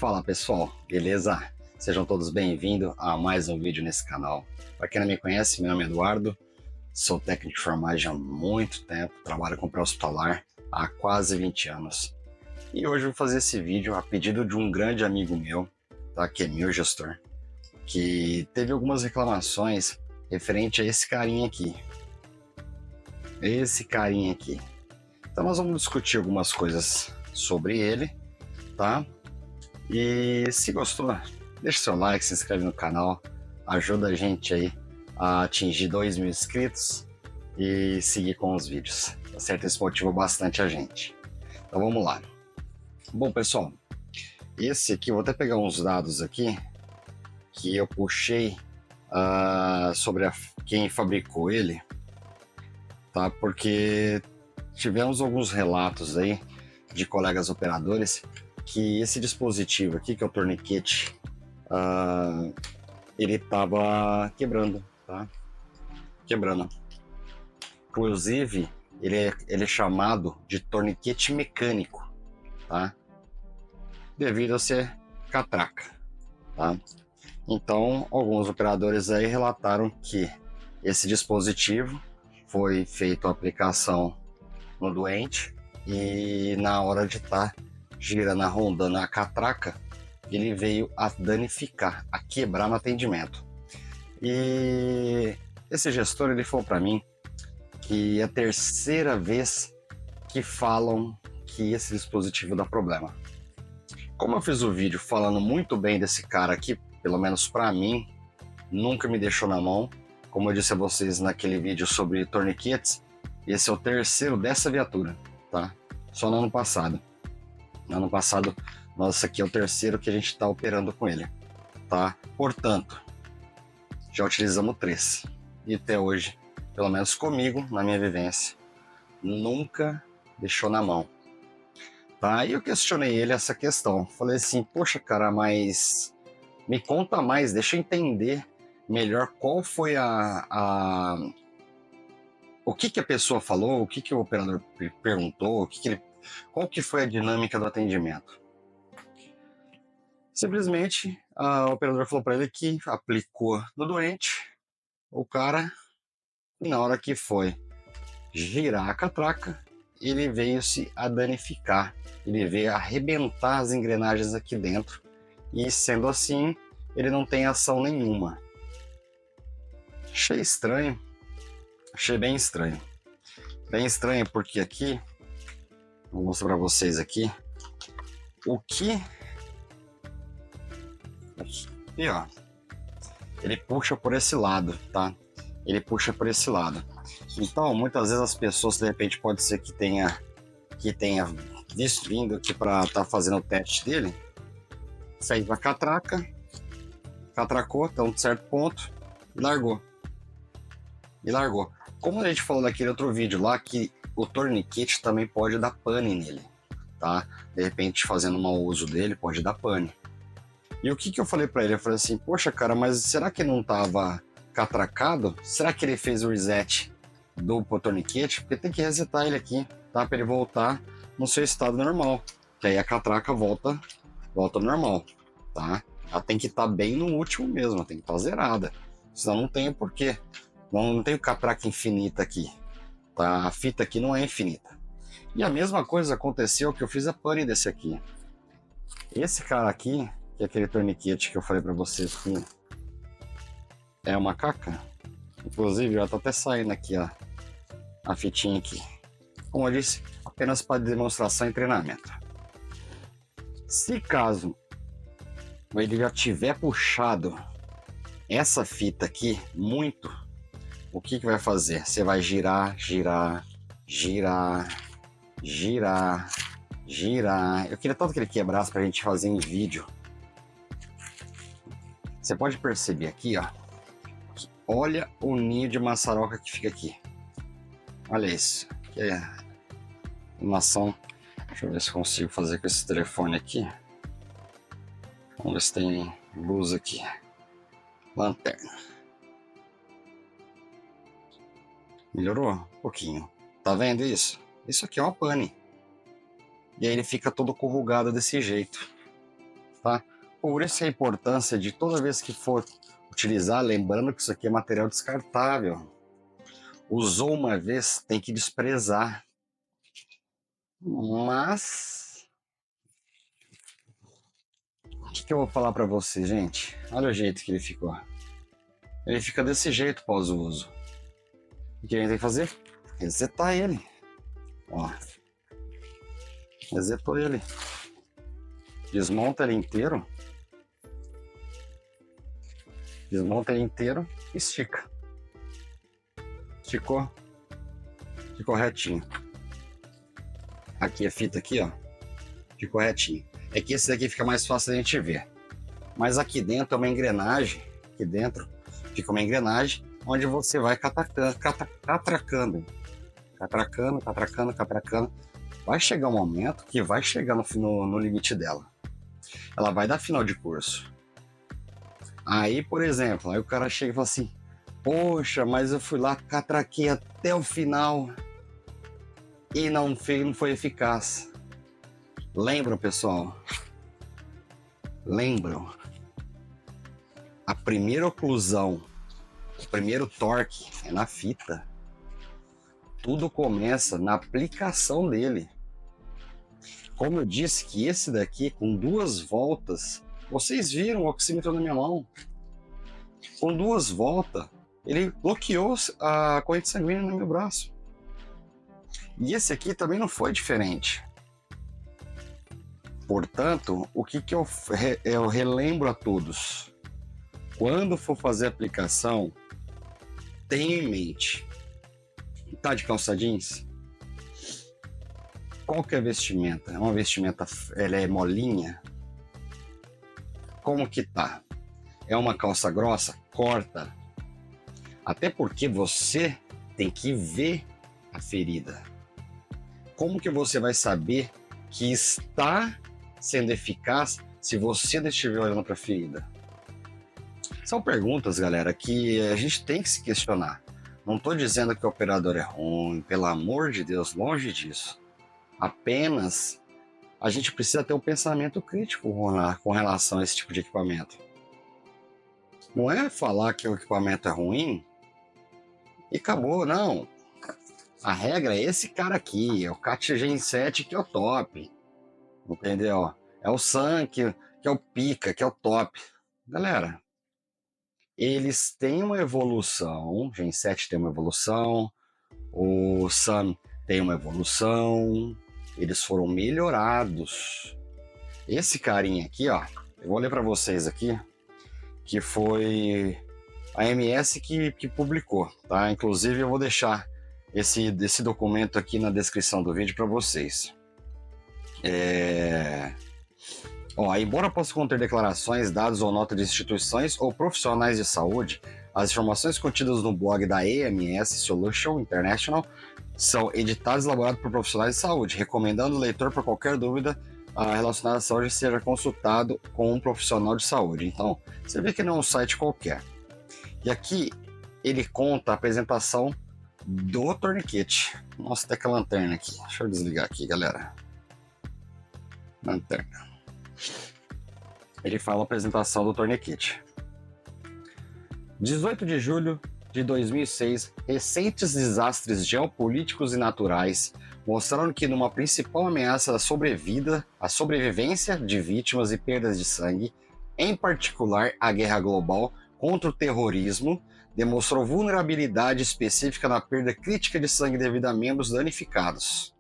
Fala pessoal, beleza? Sejam todos bem-vindos a mais um vídeo nesse canal. Para quem não me conhece, meu nome é Eduardo, sou técnico de enfermagem há muito tempo, trabalho com pré-hospitalar há quase 20 anos. E hoje eu vou fazer esse vídeo a pedido de um grande amigo meu, tá? Que é meu gestor, que teve algumas reclamações referente a esse carinha aqui. Esse carinha aqui. Então nós vamos discutir algumas coisas sobre ele, tá? E se gostou, deixa seu like, se inscreve no canal, ajuda a gente aí a atingir 2.000 inscritos e seguir com os vídeos, tá certo? Isso motiva bastante a gente. Então vamos lá. Bom pessoal, esse aqui, eu vou até pegar uns dados aqui que eu puxei sobre quem fabricou ele, tá? Porque tivemos alguns relatos aí de colegas operadores que esse dispositivo aqui, que é o torniquete, ele estava quebrando, tá? Quebrando. Inclusive, ele é chamado de torniquete mecânico, tá? Devido a ser catraca, tá? Então, alguns operadores aí relataram que esse dispositivo foi feito a aplicação no doente e na hora de estar girando, rondando a catraca, ele veio a danificar, a quebrar no atendimento. E esse gestor, ele falou para mim que é a terceira vez que falam que esse dispositivo dá problema. Como eu fiz o vídeo falando muito bem desse cara aqui, pelo menos para mim, nunca me deixou na mão. Como eu disse a vocês naquele vídeo sobre torniquetes, esse é o terceiro dessa viatura, tá? Só no ano passado. No ano passado, nossa, aqui é o terceiro que a gente está operando com ele, tá? Portanto, já utilizamos 3. E até hoje, pelo menos comigo, na minha vivência, nunca deixou na mão. Tá? E eu questionei ele essa questão. Falei assim, poxa cara, mas me conta mais, deixa eu entender melhor qual foi o que a pessoa falou, o que o operador perguntou, qual que foi a dinâmica do atendimento. Simplesmente, o operador falou para ele que aplicou no doente, o cara, na hora que foi girar a catraca, ele veio se a danificar, ele veio arrebentar as engrenagens aqui dentro, e sendo assim, ele não tem ação nenhuma. Achei estranho, achei bem estranho. Bem estranho porque aqui, vou mostrar para vocês aqui, o que... Aqui, ó, ele puxa por esse lado, tá? Ele puxa por esse lado. Então, muitas vezes as pessoas, de repente, pode ser que tenha vindo aqui para estar fazendo o teste dele, fez a catraca, catracou até um certo ponto e largou. Como a gente falou naquele outro vídeo lá, que o torniquete também pode dar pane nele, tá? De repente, fazendo mau uso dele, pode dar pane. E o que eu falei para ele? Eu falei assim, poxa cara, mas será que não tava catracado? Será que ele fez o reset do torniquete? Porque tem que resetar ele aqui, tá? Para ele voltar no seu estado normal. Que aí a catraca volta normal, tá? Ela tem que estar bem no último mesmo, ela tem que estar zerada. Senão não tem o porquê. Não tem catraca infinita aqui, tá? A fita aqui não é infinita. E a mesma coisa aconteceu que eu fiz a pane desse aqui. Esse cara aqui, que é aquele torniquete que eu falei para vocês que é uma caca. Inclusive, já tá até saindo aqui, ó, a fitinha aqui. Como eu disse, apenas para demonstração e treinamento. Se caso ele já tiver puxado essa fita aqui muito, o que vai fazer? Você vai girar. Eu queria tanto que ele quebrasse pra gente fazer em vídeo. Você pode perceber aqui, ó. Olha o ninho de maçaroca que fica aqui. Olha isso. Que é animação. Deixa eu ver se consigo fazer com esse telefone aqui. Vamos ver se tem luz aqui. Lanterna. Melhorou um pouquinho. Tá vendo isso? Isso aqui é uma pane. E aí ele fica todo corrugado desse jeito. tá? Por isso a importância de toda vez que for utilizar, lembrando que isso aqui é material descartável. Usou uma vez, tem que desprezar. Mas o que eu vou falar para você, gente? Olha o jeito que ele ficou. Ele fica desse jeito pós-uso. O que a gente tem que fazer? Resetar ele. Ó. Resetou ele. Desmonta ele inteiro. Desmonta ele inteiro e estica. Esticou. Ficou retinho. Aqui a fita aqui, ó. Ficou retinho. É que esse daqui fica mais fácil da gente ver. Mas aqui dentro é uma engrenagem. Aqui dentro fica uma engrenagem onde você vai catracando. Vai chegar um momento que vai chegar no limite dela. Ela vai dar final de curso. Aí, por exemplo, aí o cara chega e fala assim: poxa, mas eu fui lá, catraquei até o final e não foi eficaz. Lembram, pessoal? Lembram? A primeira oclusão, o primeiro torque é na fita. Tudo começa na aplicação dele. Como eu disse que esse daqui, com 2 voltas, vocês viram o oxímetro na minha mão. Com 2 voltas, ele bloqueou a corrente sanguínea no meu braço. E esse aqui também não foi diferente. Portanto, o que eu relembro a todos? Quando for fazer a aplicação, tenha em mente. Tá de calça jeans? Qual que é a vestimenta? É uma vestimenta, ela é molinha? Como que tá? É uma calça grossa? Corta. Até porque você tem que ver a ferida. Como que você vai saber que está sendo eficaz se você não estiver olhando para a ferida? São perguntas, galera, que a gente tem que se questionar. Não estou dizendo que o operador é ruim, pelo amor de Deus, longe disso. Apenas a gente precisa ter um pensamento crítico com relação a esse tipo de equipamento. Não é falar que o equipamento é ruim e acabou, não. A regra é esse cara aqui, é o CAT Gen 7 que é o top. Entendeu? É o Sun que é o pica, que é o top. Galera, eles têm uma evolução, Gen 7 tem uma evolução, o Sun tem uma evolução, eles foram melhorados. Esse carinha aqui, ó, eu vou ler para vocês aqui, que foi a MS que publicou, tá? Inclusive eu vou deixar esse documento aqui na descrição do vídeo para vocês. Embora possa conter declarações, dados ou notas de instituições ou profissionais de saúde, as informações contidas no blog da EMS Solution International são editadas e elaboradas por profissionais de saúde, recomendando o leitor para qualquer dúvida relacionada à saúde seja consultado com um profissional de saúde. Então, você vê que não é um site qualquer. E aqui ele conta a apresentação do torniquete. Nossa, tem aquela lanterna aqui. Deixa eu desligar aqui, galera. Lanterna. Ele fala a apresentação do torniquete. 18 de julho de 2006, recentes desastres geopolíticos e naturais mostraram que numa principal ameaça da a sobrevivência de vítimas e perdas de sangue, em particular a guerra global contra o terrorismo, demonstrou vulnerabilidade específica na perda crítica de sangue devido a membros danificados.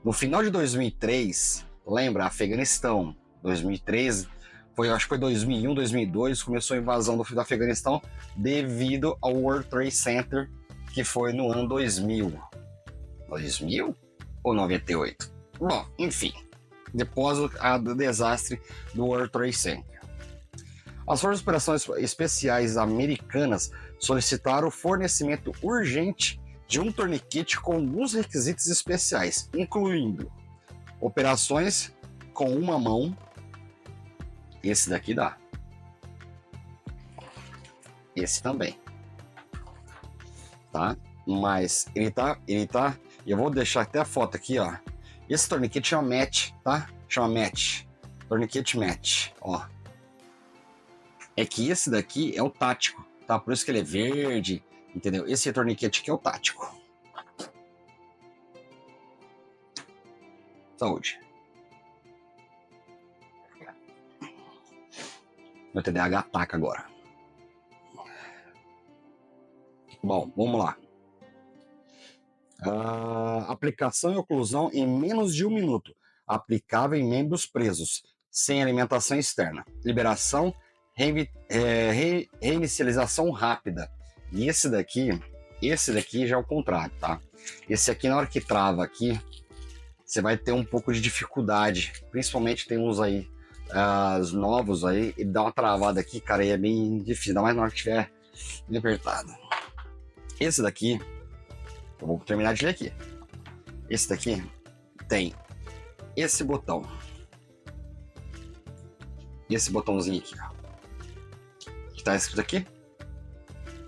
No final de 2003, lembra, Afeganistão, 2013, acho que foi 2001, 2002, começou a invasão do Afeganistão devido ao World Trade Center, que foi no ano 2000. 2000 ou 98? Bom, enfim, depois do desastre do World Trade Center. As Forças de Operações Especiais Americanas solicitaram o fornecimento urgente de um torniquete com alguns requisitos especiais, incluindo operações com uma mão. Esse daqui dá. Esse também. Tá? Mas ele tá. Eu vou deixar até a foto aqui, ó. Esse torniquete chama match, tá? Chama match. Tourniquet match, ó. É que esse daqui é o tático, tá? Por isso que ele é verde, entendeu? Esse torniquete aqui é o tático. Saúde. Meu TDAH ataca agora. Bom, vamos lá. Aplicação e oclusão em menos de 1 minuto. Aplicável em membros presos, sem alimentação externa. Liberação, reinicialização rápida. E esse daqui já é o contrário, tá? Esse aqui, na hora que trava aqui, você vai ter um pouco de dificuldade. Principalmente tem uns aí, os novos aí, ele dá uma travada aqui, cara, e é bem difícil, ainda mais na hora que estiver apertado. Esse daqui, eu vou terminar de ler aqui. Esse daqui tem esse botão. Esse botãozinho aqui, ó. Que tá escrito aqui.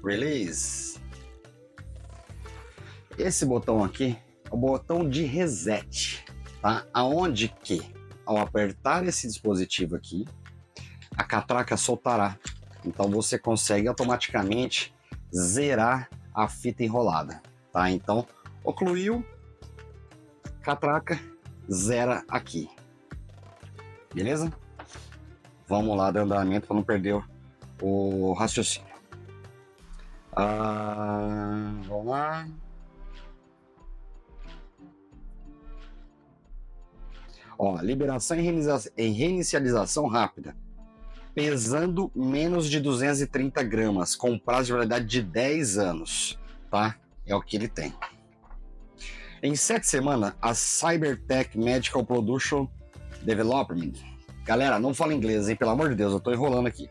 Release. Esse botão aqui é o botão de reset, tá? Aonde que, ao apertar esse dispositivo aqui, a catraca soltará. Então você consegue automaticamente zerar a fita enrolada, tá? Então, ocluiu, catraca, zera aqui. Beleza? Vamos lá, dando andamento para não perder o raciocínio. Vamos lá. Ó, liberação e reinicialização rápida. Pesando menos de 230 gramas, com prazo de validade de 10 anos, tá? É o que ele tem. Em 7 semanas, a Cybertech Medical Production Development, galera, não fala inglês, hein? Pelo amor de Deus, eu tô enrolando aqui.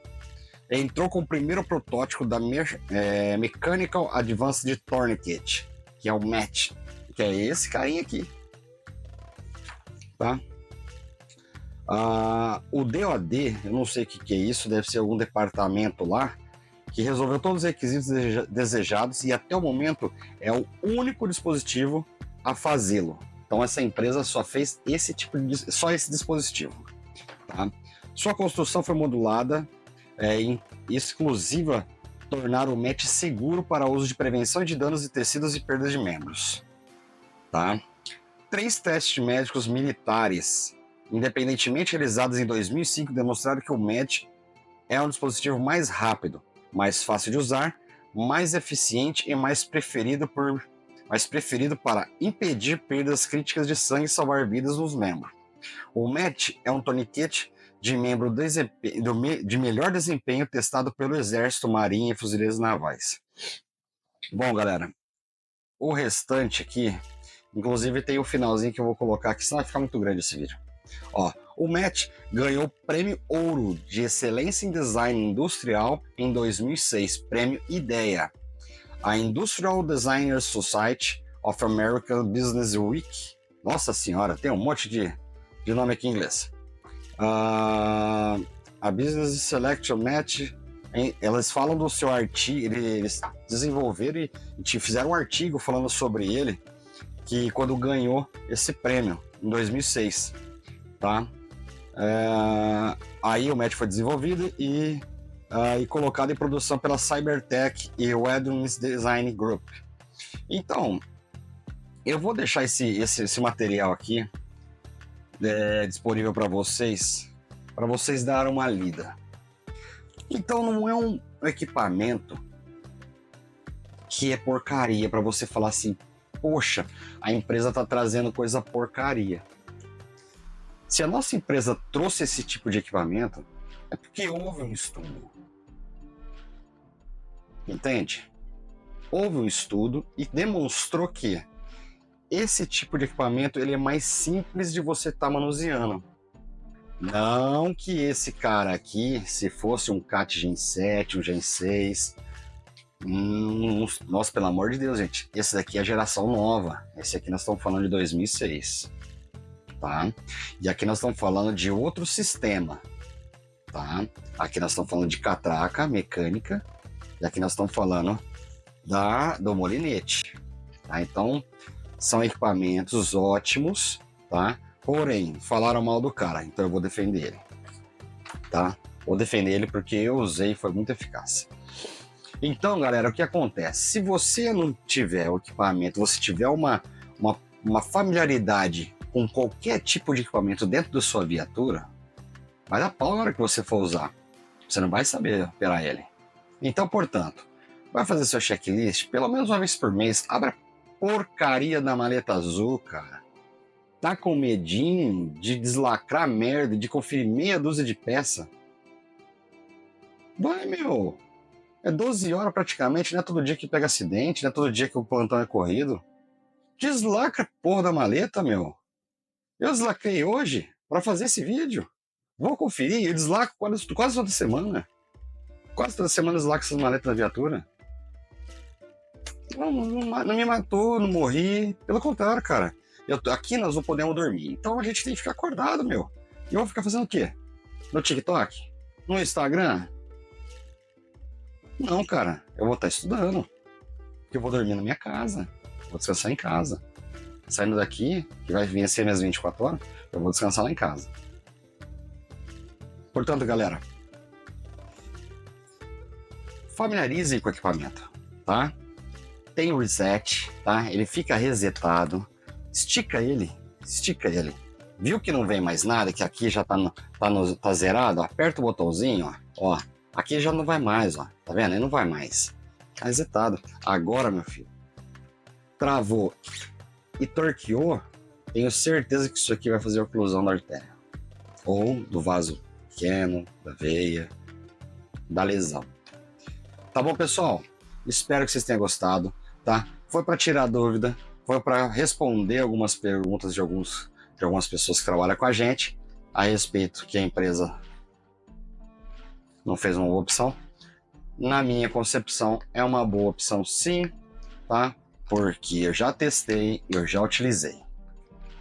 Entrou com o primeiro protótipo da Mechanical Advanced Tourniquet, que é o MATCH, que é esse carinha aqui, tá? O DOD, eu não sei o que é isso, deve ser algum departamento lá, que resolveu todos os requisitos desejados e até o momento é o único dispositivo a fazê-lo. Então essa empresa só fez só esse dispositivo. Tá? Sua construção foi modulada exclusiva, tornar o match seguro para uso de prevenção de danos de tecidos e perdas de membros. Tá? 3 testes médicos militares, independentemente realizados em 2005, demonstraram que o match é um dispositivo mais rápido, mais fácil de usar, mais eficiente e mais preferido para impedir perdas críticas de sangue e salvar vidas nos membros. O match é um torniquete de membro de melhor desempenho testado pelo Exército, Marinha e Fuzileiros Navais. Bom, galera, o restante aqui, inclusive tem o finalzinho que eu vou colocar aqui, senão vai ficar muito grande esse vídeo. Ó, o match ganhou o Prêmio Ouro de Excelência em Design Industrial em 2006, Prêmio IDEA. A Industrial Designers Society of American Business Week. Nossa senhora, tem um monte de nome aqui em inglês. A Business Selection Match, elas falam do seu artigo, eles desenvolveram e fizeram um artigo falando sobre ele, que quando ganhou esse prêmio em 2006, tá? Aí o match foi desenvolvido e colocado em produção pela Cybertech e o Advanced Design Group. Então, eu vou deixar esse material aqui disponível para vocês darem uma lida. Então, não é um equipamento que é porcaria para você falar assim, poxa, a empresa tá trazendo coisa porcaria. Se a nossa empresa trouxe esse tipo de equipamento, é porque houve um estudo. Entende? Houve um estudo e demonstrou que esse tipo de equipamento ele é mais simples de você estar manuseando. Não que esse cara aqui, se fosse um CAT Gen 7, um Gen 6... nossa, pelo amor de Deus, gente. Esse daqui é a geração nova. Esse aqui nós estamos falando de 2006. Tá? E aqui nós estamos falando de outro sistema. Tá? Aqui nós estamos falando de catraca mecânica. E aqui nós estamos falando do molinete. Tá? Então, são equipamentos ótimos, tá? Porém, falaram mal do cara, então eu vou defender ele. tá? Vou defender ele porque eu usei e foi muito eficaz. Então, galera, o que acontece? Se você não tiver o equipamento, você tiver uma familiaridade com qualquer tipo de equipamento dentro da sua viatura, vai dar pau na hora que você for usar. Você não vai saber operar ele. Então, portanto, vai fazer seu checklist pelo menos uma vez por mês. Abra a porcaria da maleta azul, cara. Tá com medinho de deslacrar merda, de conferir meia dúzia de peça? Vai, meu. É 12 horas praticamente, não é todo dia que pega acidente, não é todo dia que o plantão é corrido. Deslacra a porra da maleta, meu. Eu deslacrei hoje para fazer esse vídeo. Vou conferir, eu deslacro quase toda semana. Quase toda semana eu deslacro essas maletas na viatura. Não me matou, não morri. Pelo contrário, cara. Aqui nós não podemos dormir. Então a gente tem que ficar acordado, meu. E eu vou ficar fazendo o quê? No TikTok? No Instagram? Não, cara. Eu vou estar estudando. Porque eu vou dormir na minha casa. Vou descansar em casa. Saindo daqui, que vai vir ser minhas 24 horas, eu vou descansar lá em casa. Portanto, galera, familiarize com o equipamento, tá? Tem o reset, tá? Ele fica resetado. Estica ele. Viu que não vem mais nada, que aqui já tá zerado? Ó, aperta o botãozinho, ó. Aqui já não vai mais, ó. Tá vendo? Ele não vai mais. Tá resetado. Agora, meu filho, travou e torqueou, tenho certeza que isso aqui vai fazer oclusão da artéria. Ou do vaso pequeno, da veia, da lesão. Tá bom, pessoal? Espero que vocês tenham gostado, tá? Foi para tirar dúvida, foi para responder algumas perguntas de algumas pessoas que trabalham com a gente a respeito que a empresa não fez uma boa opção. Na minha concepção, é uma boa opção sim, tá? Porque eu já testei e eu já utilizei.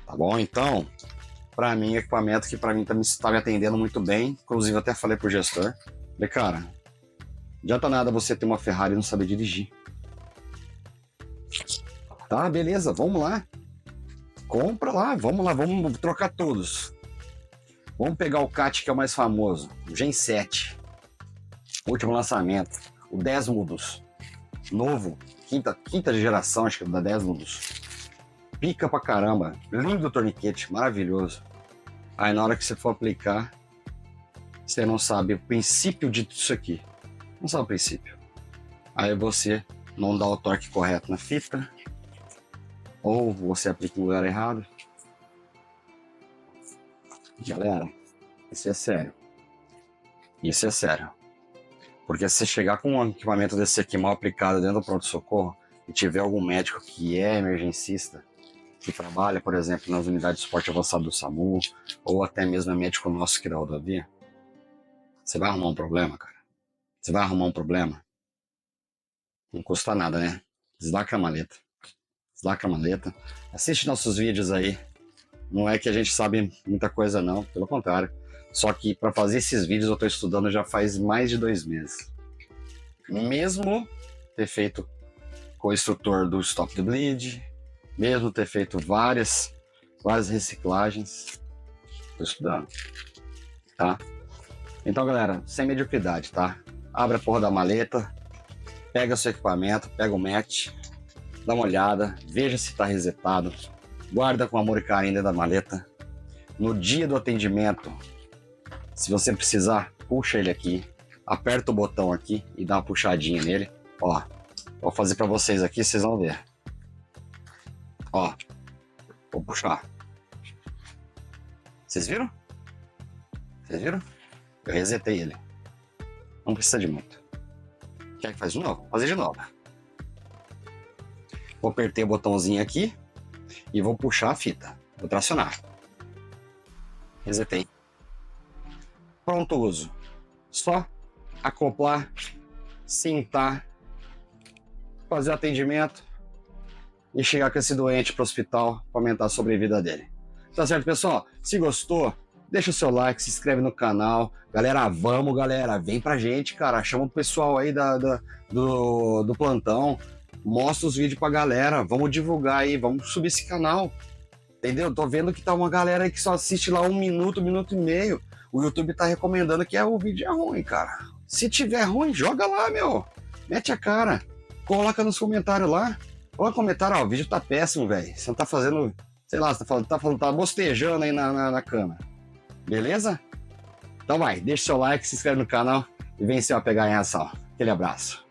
Tá bom? Então, para mim, equipamento que para mim está me atendendo muito bem. Inclusive, eu até falei pro gestor. Falei, cara, não adianta nada você ter uma Ferrari e não saber dirigir. Tá, beleza, vamos lá. Compra lá, vamos trocar todos. Vamos pegar o CAT, que é o mais famoso, o Gen 7. Último lançamento, o 10 Modus. Novo, quinta geração, acho que é da 10 Modus. Pica pra caramba, lindo torniquete, maravilhoso. Aí na hora que você for aplicar, você não sabe o princípio disso aqui. Não sabe o princípio. Aí você não dá o torque correto na fita, ou você aplica no lugar errado. Galera, isso é sério. Isso é sério. Porque se você chegar com um equipamento desse aqui mal aplicado dentro do pronto-socorro e tiver algum médico que é emergencista, que trabalha, por exemplo, nas unidades de suporte avançado do SAMU, ou até mesmo é médico nosso aqui da rodovia, você vai arrumar um problema, cara. Você vai arrumar um problema. Não custa nada, né? Deslacra a maleta. Deslacra a maleta. Assiste nossos vídeos aí. Não é que a gente sabe muita coisa, não. Pelo contrário. Só que para fazer esses vídeos eu estou estudando já faz mais de 2 meses. Mesmo ter feito com o instrutor do Stop the Bleed, mesmo ter feito várias reciclagens, estou estudando, tá? Então, galera, sem mediocridade, tá? Abre a porra da maleta, pega seu equipamento, pega o match, dá uma olhada, veja se está resetado, guarda com amor e carinho dentro da maleta. No dia do atendimento, se você precisar, puxa ele aqui, aperta o botão aqui e dá uma puxadinha nele. Ó, vou fazer para vocês aqui, vocês vão ver. Ó, vou puxar. Vocês viram? Vocês viram? Eu resetei ele. Não precisa de muito. Quer que faz de novo? Vou fazer de novo. Vou apertar o botãozinho aqui e vou puxar a fita. Vou tracionar. Resetei. Pronto uso. Só acoplar, sentar, fazer o atendimento e chegar com esse doente para o hospital para aumentar a sobrevida dele. Tá certo, pessoal? Se gostou, deixa o seu like, se inscreve no canal. Galera, vamos, galera. Vem pra gente, cara. Chama o pessoal aí do plantão. Mostra os vídeos pra galera. Vamos divulgar aí, vamos subir esse canal. Entendeu? Tô vendo que tá uma galera aí que só assiste lá 1 minuto e meio. O YouTube tá recomendando que o vídeo é ruim, cara. Se tiver ruim, joga lá, meu. Mete a cara. Coloca nos comentários lá. Coloca comentário, ó, o vídeo tá péssimo, velho. Você não tá fazendo, sei lá, você tá bostejando aí na cama. Beleza? Então vai, deixa o seu like, se inscreve no canal e vem se eu pegar em ação. Aquele abraço.